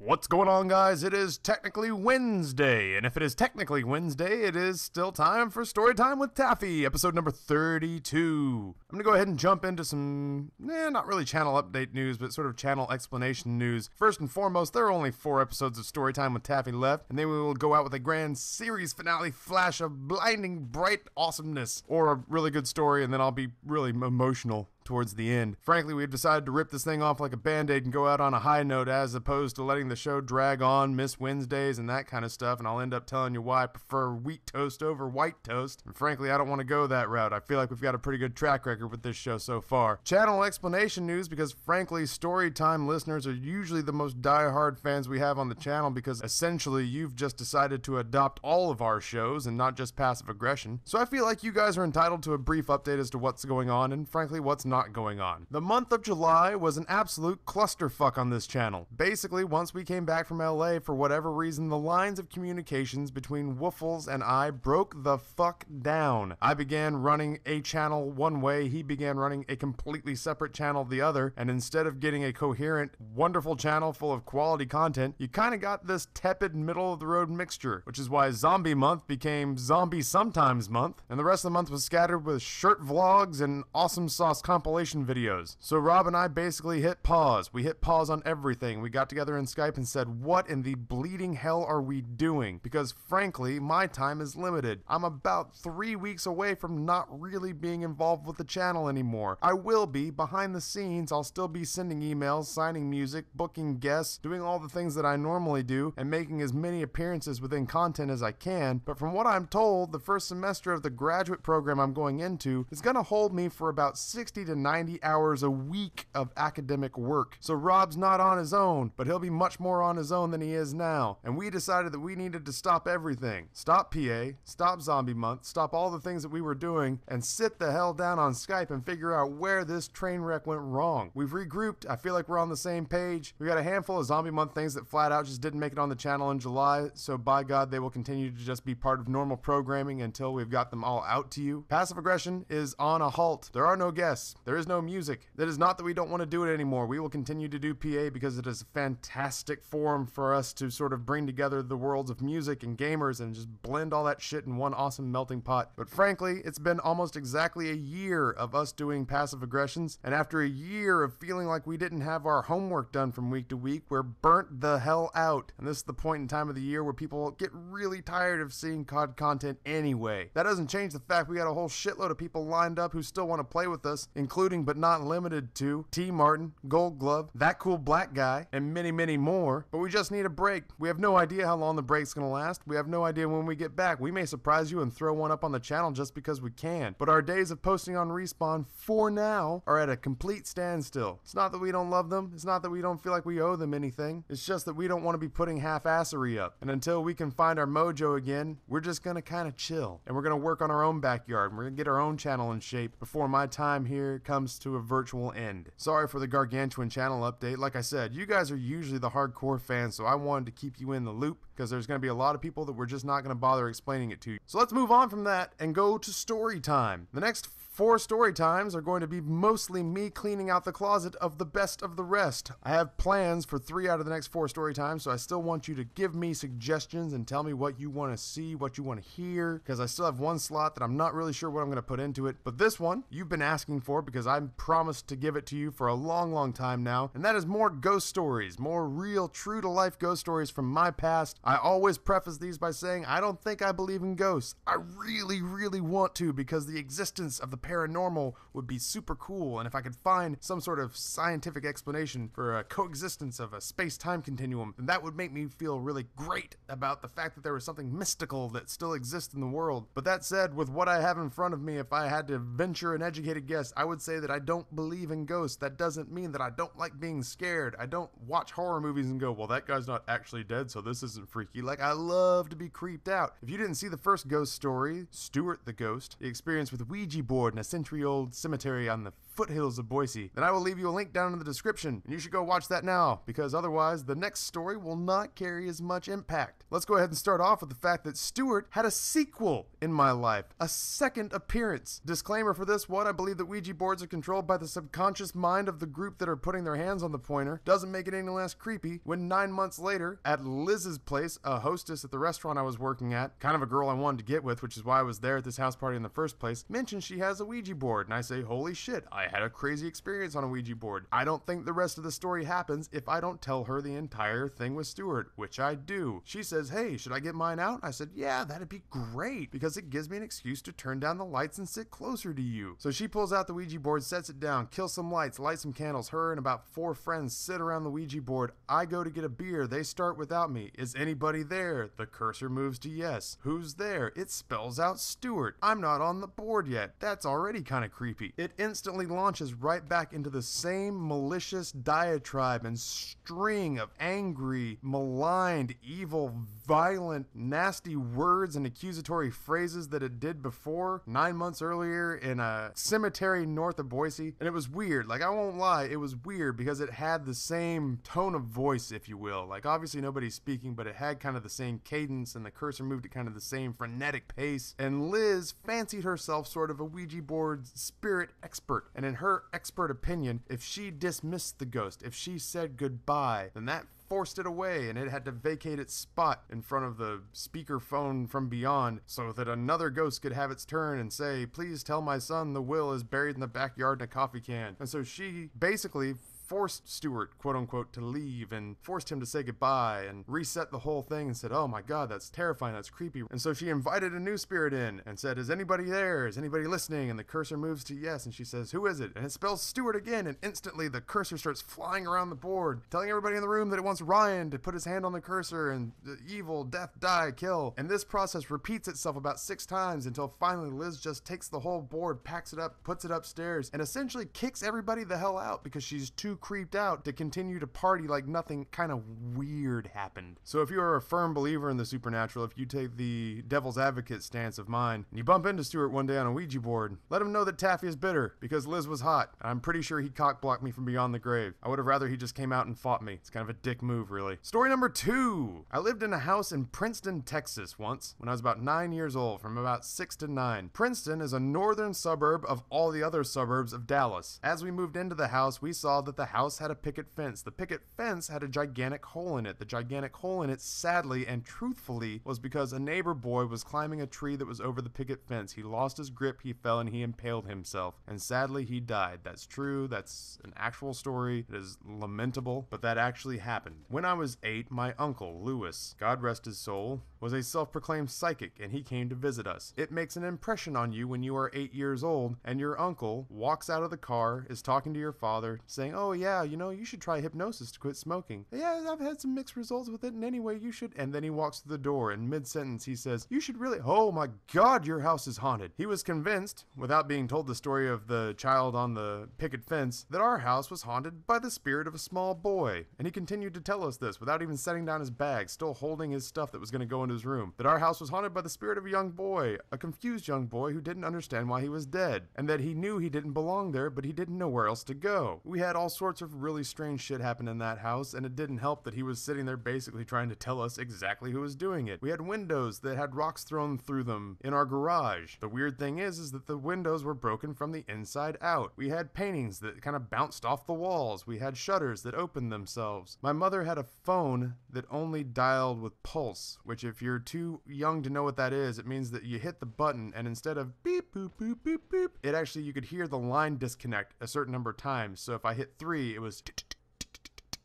What's going on, guys? It is technically Wednesday, and if it is technically Wednesday, it is still time for Story Time with Taffy, episode number 32. I'm gonna go ahead and jump into some, not really channel update news, but sort of channel explanation news. First and foremost, there are only 4 episodes of Story Time with Taffy left, and then we will go out with a grand series finale flash of blinding, bright awesomeness, or a really good story, and then I'll be really emotional towards the end. Frankly, we've decided to rip this thing off like a band-aid and go out on a high note as opposed to letting the show drag on, miss Wednesdays and that kind of stuff, and I'll end up telling you why I prefer wheat toast over white toast. And frankly, I don't want to go that route. I feel like we've got a pretty good track record with this show so far. Channel explanation news, because frankly, Storytime listeners are usually the most die-hard fans we have on the channel, because essentially you've just decided to adopt all of our shows and not just passive aggression. So I feel like you guys are entitled to a brief update as to what's going on and frankly what's not going on. The month of July was an absolute clusterfuck on this channel. Basically, once we came back from LA, for whatever reason, the lines of communications between Woofles and I broke the fuck down. I began running a channel one way, he began running a completely separate channel the other, and instead of getting a coherent, wonderful channel full of quality content, you kinda got this tepid, middle-of-the-road mixture, which is why Zombie Month became Zombie Sometimes Month, and the rest of the month was scattered with shirt vlogs and awesome sauce compilation videos. So Rob and I basically hit pause. We hit pause on everything. We got together in Skype and said, what in the bleeding hell are we doing? Because frankly, my time is limited. I'm about 3 weeks away from not really being involved with the channel anymore. I will be behind the scenes. I'll still be sending emails, signing music, booking guests, doing all the things that I normally do, and making as many appearances within content as I can. But from what I'm told, the first semester of the graduate program I'm going into is going to hold me for about 60 to 90 hours a week of academic work. So Rob's not on his own, but he'll be much more on his own than he is now. And we decided that we needed to stop everything. Stop PA, stop Zombie Month, stop all the things that we were doing, and sit the hell down on Skype and figure out where this train wreck went wrong. We've regrouped. I feel like we're on the same page. We got a handful of Zombie Month things that flat out just didn't make it on the channel in July, so by God, they will continue to just be part of normal programming until we've got them all out to you. Passive aggression is on a halt. There are no guests. There is no music. That is not that we don't want to do it anymore. We will continue to do PA because it is a fantastic forum for us to sort of bring together the worlds of music and gamers and just blend all that shit in one awesome melting pot. But frankly, it's been almost exactly a year of us doing passive aggressions, and after a year of feeling like we didn't have our homework done from week to week, we're burnt the hell out. And this is the point in time of the year where people get really tired of seeing COD content anyway. That doesn't change the fact we got a whole shitload of people lined up who still want to play with us, including but not limited to T. Martin, Gold Glove, That Cool Black Guy, and many, many more. But we just need a break. We have no idea how long the break's gonna last. We have no idea when we get back. We may surprise you and throw one up on the channel just because we can. But our days of posting on Respawn, for now, are at a complete standstill. It's not that we don't love them. It's not that we don't feel like we owe them anything. It's just that we don't want to be putting half-assery up. And until we can find our mojo again, we're just gonna kind of chill. And we're gonna work on our own backyard. And we're gonna get our own channel in shape before my time here comes to a virtual end. Sorry for the gargantuan channel update. Like I said, you guys are usually the hardcore fans, so I wanted to keep you in the loop because there's going to be a lot of people that we're just not going to bother explaining it to you. So let's move on from that and go to story time. The next 4 story times are going to be mostly me cleaning out the closet of the best of the rest. I have plans for 3 out of the next 4 story times, so I still want you to give me suggestions and tell me what you want to see, what you want to hear, because I still have 1 slot that I'm not really sure what I'm going to put into it. But this one, you've been asking for because I promised to give it to you for a long, long time now, and that is more ghost stories, more real, true-to-life ghost stories from my past. I always preface these by saying I don't think I believe in ghosts. I really, really want to, because the existence of the paranormal would be super cool, and if I could find some sort of scientific explanation for a coexistence of a space-time continuum, then that would make me feel really great about the fact that there was something mystical that still exists in the world. But that said, with what I have in front of me, if I had to venture an educated guess, I would say that I don't believe in ghosts. That doesn't mean that I don't like being scared. I don't watch horror movies and go, well, that guy's not actually dead, so this isn't freaky. Like, I love to be creeped out. If you didn't see the first ghost story, Stuart the Ghost, the experience with Ouija boards board in a century-old cemetery on the foothills of Boise, then I will leave you a link down in the description, and you should go watch that now, because otherwise the next story will not carry as much impact. Let's go ahead and start off with the fact that Stuart had a sequel in my life, a second appearance. Disclaimer for this one, I believe that Ouija boards are controlled by the subconscious mind of the group that are putting their hands on the pointer. Doesn't make it any less creepy when 9 months later, at Liz's place, a hostess at the restaurant I was working at, kind of a girl I wanted to get with, which is why I was there at this house party in the first place, mentioned she has a Ouija board, and I say, holy shit, I had a crazy experience on a Ouija board. I don't think the rest of the story happens if I don't tell her the entire thing with Stuart, which I do. She says, hey, should I get mine out? I said, yeah, that'd be great, because it gives me an excuse to turn down the lights and sit closer to you. So she pulls out the Ouija board, sets it down, kills some lights, lights some candles. Her and about 4 friends sit around the Ouija board. I go to get a beer. They start without me. Is anybody there? The cursor moves to yes. Who's there? It spells out Stuart. I'm not on the board yet. That's already kind of creepy. It instantly launches right back into the same malicious diatribe and string of angry, maligned, evil, violent, nasty words and accusatory phrases that it did before 9 months earlier in a cemetery north of Boise. And it was weird. Like, I won't lie, it was weird because it had the same tone of voice, if you will. Like, obviously nobody's speaking, but it had kind of the same cadence, and the cursor moved at kind of the same frenetic pace. And Liz fancied herself sort of a Ouija board spirit expert. And in her expert opinion, if she dismissed the ghost, if she said goodbye, then that forced it away, and it had to vacate its spot in front of the speakerphone from beyond so that another ghost could have its turn and say, please tell my son the will is buried in the backyard in a coffee can. And so she basically forced Stuart, quote unquote, to leave and forced him to say goodbye and reset the whole thing and said, oh my god, that's terrifying, that's creepy. And so she invited a new spirit in and said, is anybody there? Is anybody listening? And the cursor moves to yes, and she says, who is it? And it spells Stuart again, and instantly the cursor starts flying around the board, telling everybody in the room that it wants Ryan to put his hand on the cursor and evil, death, die, kill. And this process repeats itself about 6 times until finally Liz just takes the whole board, packs it up, puts it upstairs, and essentially kicks everybody the hell out because she's too creeped out to continue to party like nothing kind of weird happened. So if you are a firm believer in the supernatural, if you take the devil's advocate stance of mine, and you bump into Stuart one day on a Ouija board, let him know that Taffy is bitter because Liz was hot. I'm pretty sure he cock-blocked me from beyond the grave. I would have rather he just came out and fought me. It's kind of a dick move, really. Story number 2. I lived in a house in Princeton, Texas once when I was about 9 years old, from about 6 to 9. Princeton is a northern suburb of all the other suburbs of Dallas. As we moved into the house, we saw that the house had a picket fence. The picket fence had a gigantic hole in it. The gigantic hole in it, sadly and truthfully, was because a neighbor boy was climbing a tree that was over the picket fence. He lost his grip, he fell, and he impaled himself. And sadly, he died. That's true. That's an actual story. It is lamentable, but that actually happened. When I was 8, my uncle, Lewis, God rest his soul, was a self-proclaimed psychic, and he came to visit us. It makes an impression on you when you are 8 years old, and your uncle walks out of the car, is talking to your father, saying, oh yeah, you know, you should try hypnosis to quit smoking. Yeah, I've had some mixed results with it, and anyway, you should. And then he walks through the door, and mid-sentence he says, you should really, oh my god, your house is haunted. He was convinced, without being told the story of the child on the picket fence, that our house was haunted by the spirit of a small boy. And he continued to tell us this without even setting down his bag, still holding his stuff that was going to go into his room, that our house was haunted by the spirit of a young boy, a confused young boy who didn't understand why he was dead, and that he knew he didn't belong there, but he didn't know where else to go. We had all sorts of really strange shit happen in that house, and it didn't help that he was sitting there basically trying to tell us exactly who was doing it. We had windows that had rocks thrown through them in our garage. The weird thing is that the windows were broken from the inside out. We had paintings that kind of bounced off the walls. We had shutters that opened themselves. My mother had a phone that only dialed with pulse, which if you're too young to know what that is, it means that you hit the button and instead of beep, boop, boop, boop, boop, it actually, you could hear the line disconnect a certain number of times. So if I hit 3, it was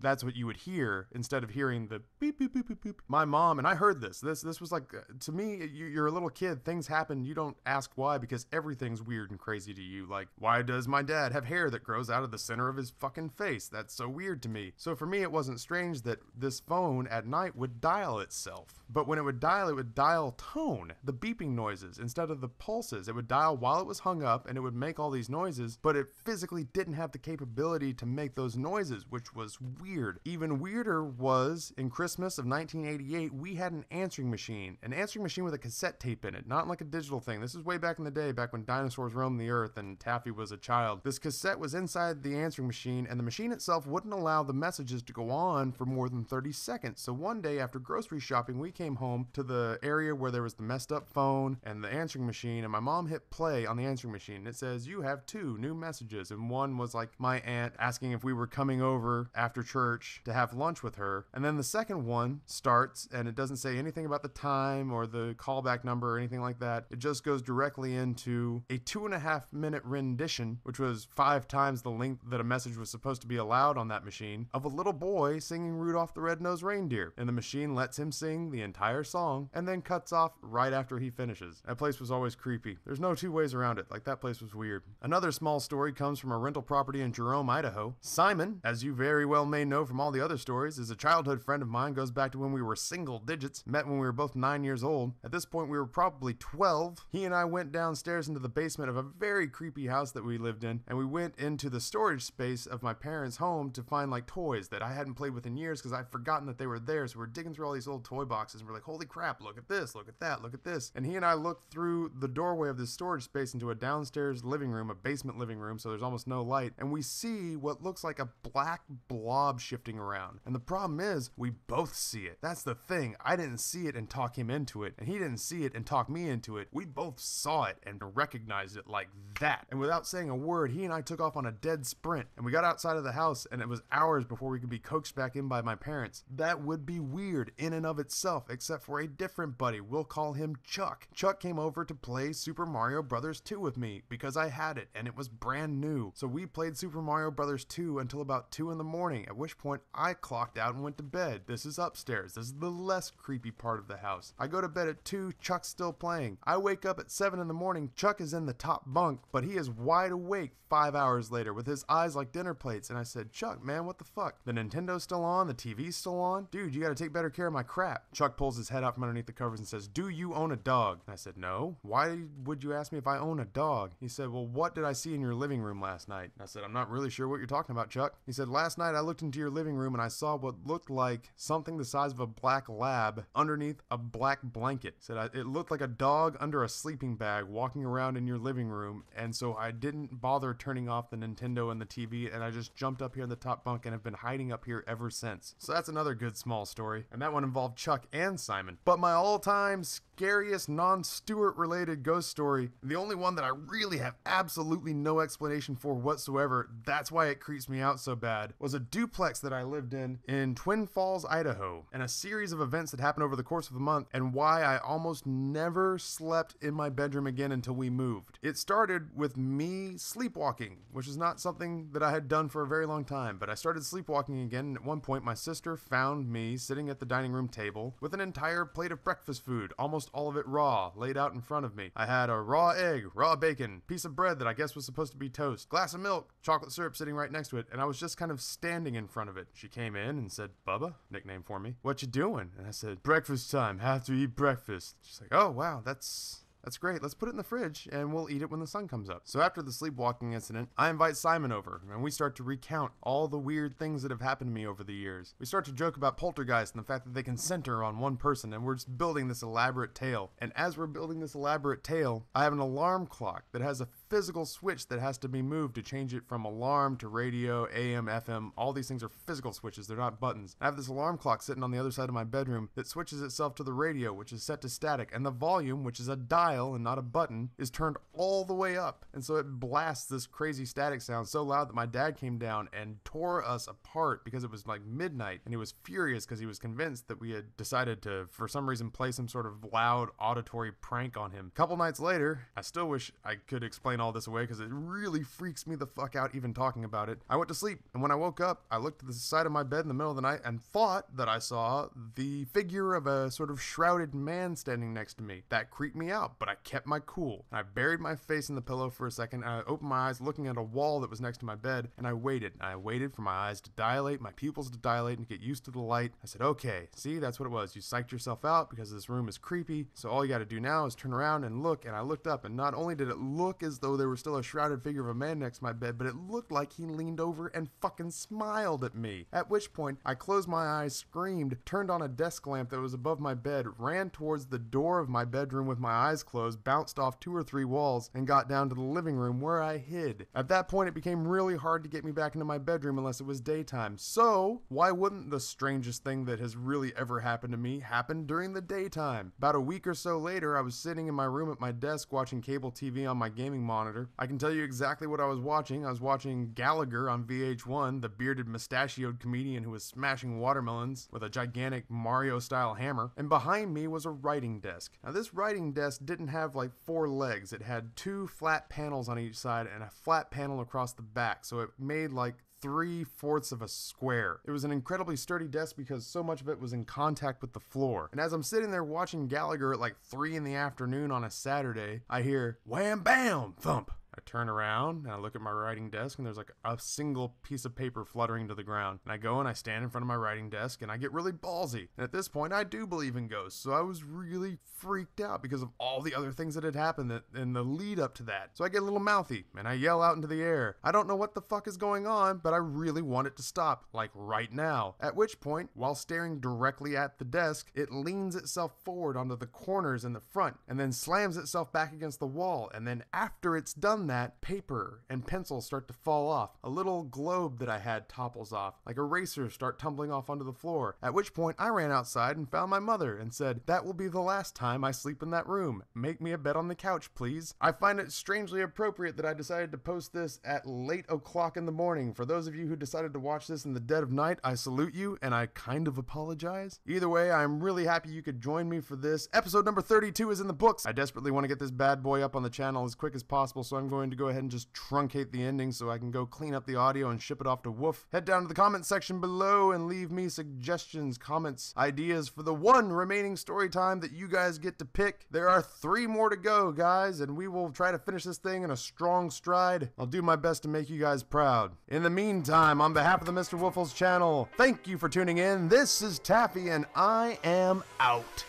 that's what you would hear instead of hearing the beep, beep, beep, beep, beep. My mom, and I heard this was like, to me, you're a little kid, things happen, you don't ask why because everything's weird and crazy to you. Like, why does my dad have hair that grows out of the center of his fucking face? That's so weird to me. So for me, it wasn't strange that this phone at night would dial itself. But when it would dial tone, the beeping noises instead of the pulses. It would dial while it was hung up and it would make all these noises, but it physically didn't have the capability to make those noises, which was weird. weird. Even weirder was, in Christmas of 1988, we had an answering machine with a cassette tape in it, not like a digital thing. This is way back in the day, back when dinosaurs roamed the earth and Taffy was a child. This cassette was inside the answering machine, and the machine itself wouldn't allow the messages to go on for more than 30 seconds. So one day after grocery shopping, we came home to the area where there was the messed up phone and the answering machine, and my mom hit play on the answering machine. It says, "You have 2 new messages," and one was like my aunt asking if we were coming over after church to have lunch with her, and then the second one starts and it doesn't say anything about the time or the callback number or anything like that. It just goes directly into a 2.5-minute rendition, which was 5 times the length that a message was supposed to be allowed on that machine, of a little boy singing Rudolph the Red-Nosed Reindeer, and the machine lets him sing the entire song and then cuts off right after he finishes. That place was always creepy. There's no 2 ways around it. Like, that place was weird. Another small story comes from a rental property in Jerome, Idaho. Simon, as you very well may know from all the other stories, is a childhood friend of mine, goes back to when we were single digits, met when we were both 9 years old. At this point, we were probably 12. He and I went downstairs into the basement of a very creepy house that we lived in, and we went into the storage space of my parents' home to find like toys that I hadn't played with in years because I'd forgotten that they were there. So we're digging through all these old toy boxes, and we're like, holy crap, look at this, look at that, look at this. And he and I looked through the doorway of this storage space into a downstairs living room, a basement living room, so there's almost no light, and we see what looks like a black blob shifting around. And the problem is, we both see it. That's the thing. I didn't see it and talk him into it, and he didn't see it and talk me into it. We both saw it and recognized it like that. And without saying a word, he and I took off on a dead sprint, and we got outside of the house, and it was hours before we could be coaxed back in by my parents. That would be weird in and of itself, except for a different buddy. We'll call him Chuck. Chuck came over to play Super Mario Bros. 2 with me because I had it, and it was brand new. So we played Super Mario Bros. 2 until about 2 in the morning, at which point I clocked out and went to bed. This is upstairs. This is the less creepy part of the house. I go to bed at 2, Chuck's still playing. I wake up at 7 in the morning, Chuck is in the top bunk, but he is wide awake 5 hours later with his eyes like dinner plates. And I said, Chuck, man, what the fuck? The Nintendo's still on? The TV's still on? Dude, you gotta take better care of my crap. Chuck pulls his head out from underneath the covers and says, do you own a dog? And I said, no. Why would you ask me if I own a dog? He said, well, what did I see in your living room last night? And I said, I'm not really sure what you're talking about, Chuck. He said, last night I looked into your living room and I saw what looked like something the size of a black lab underneath a black blanket. He said, it looked like a dog under a sleeping bag walking around in your living room, and so I didn't bother turning off the Nintendo and the TV, and I just jumped up here in the top bunk and have been hiding up here ever since. So that's another good small story, and that one involved Chuck and Simon. But my all-time scariest non-Stuart related ghost story, the only one that I really have absolutely no explanation for whatsoever, that's why it creeps me out so bad, was a duplex that I lived in Twin Falls, Idaho, and a series of events that happened over the course of a month, and why I almost never slept in my bedroom again until we moved. It started with me sleepwalking, which is not something that I had done for a very long time, but I started sleepwalking again, and at one point my sister found me sitting at the dining room table with an entire plate of breakfast food, almost all of it raw, laid out in front of me. I had a raw egg, raw bacon, piece of bread that I guess was supposed to be toast, glass of milk, chocolate syrup sitting right next to it, and I was just kind of standing in front of it. She came in and said, Bubba, nickname for me, what you doing? And I said, breakfast time, have to eat breakfast. She's like, oh wow, that's great. Let's put it in the fridge and we'll eat it when the sun comes up. So after the sleepwalking incident, I invite Simon over and we start to recount all the weird things that have happened to me over the years. We start to joke about poltergeists and the fact that they can center on one person, and we're just building this elaborate tale. And as we're building this elaborate tale, I have an alarm clock that has a physical switch that has to be moved to change it from alarm to radio, AM, FM. All these things are physical switches. They're not buttons. I have this alarm clock sitting on the other side of my bedroom that switches itself to the radio, which is set to static, and the volume, which is a dial and not a button, is turned all the way up, and so it blasts this crazy static sound so loud that my dad came down and tore us apart because it was like midnight, and he was furious because he was convinced that we had decided to, for some reason, play some sort of loud auditory prank on him. A couple nights later, I still wish I could explain all this away because it really freaks me the fuck out even talking about it. I went to sleep, and when I woke up, I looked at the side of my bed in the middle of the night and thought that I saw the figure of a sort of shrouded man standing next to me. That creeped me out but I kept my cool. I buried my face in the pillow for a second, and I opened my eyes looking at a wall that was next to my bed, and I waited. I waited for my eyes to dilate, my pupils to dilate, and get used to the light. I said, okay, see, that's what it was. You psyched yourself out because this room is creepy, so all you gotta do now is turn around and look. And I looked up, and not only did it look as though there was still a shrouded figure of a man next to my bed, but it looked like he leaned over and fucking smiled at me. At which point, I closed my eyes, screamed, turned on a desk lamp that was above my bed, ran towards the door of my bedroom with my eyes closed, bounced off 2 or 3 walls, and got down to the living room where I hid. At that point, it became really hard to get me back into my bedroom unless it was daytime. So, why wouldn't the strangest thing that has really ever happened to me happen during the daytime? About a week or so later, I was sitting in my room at my desk watching cable TV on my gaming monitor. I can tell you exactly what I was watching. I was watching Gallagher on VH1, the bearded mustachioed comedian who was smashing watermelons with a gigantic Mario-style hammer, and behind me was a writing desk. Now this writing desk didn't have like 4 legs. It had 2 flat panels on each side and a flat panel across the back, so it made like 3/4 of a square. It was an incredibly sturdy desk because so much of it was in contact with the floor. And as I'm sitting there watching Gallagher at like 3 in the afternoon on a Saturday, I hear wham bam thump. I turn around and I look at my writing desk, and there's like a single piece of paper fluttering to the ground. And I go and I stand in front of my writing desk and I get really ballsy. And at this point, I do believe in ghosts. So I was really freaked out because of all the other things that had happened in the lead up to that. So I get a little mouthy and I yell out into the air. I don't know what the fuck is going on, but I really want it to stop, like right now. At which point, while staring directly at the desk, it leans itself forward onto the corners in the front and then slams itself back against the wall. And then after it's done that, paper and pencils start to fall off. A little globe that I had topples off, like erasers start tumbling off onto the floor. At which point I ran outside and found my mother and said, "That will be the last time I sleep in that room. Make me a bed on the couch, please." I find it strangely appropriate that I decided to post this at late o'clock in the morning. For those of you who decided to watch this in the dead of night, I salute you and I kind of apologize. Either way, I'm really happy you could join me for this. Episode number 32 is in the books. I desperately want to get this bad boy up on the channel as quick as possible, so I'm going to go ahead and just truncate the ending so I can go clean up the audio and ship it off to Woof. Head down to the comment section below and leave me suggestions, comments, ideas for the one remaining story time that you guys get to pick. There are 3 more to go, guys, and we will try to finish this thing in a strong stride. I'll do my best to make you guys proud. In the meantime, on behalf of the Mr. Woofles channel, thank you for tuning in. This is Taffy, and I am out.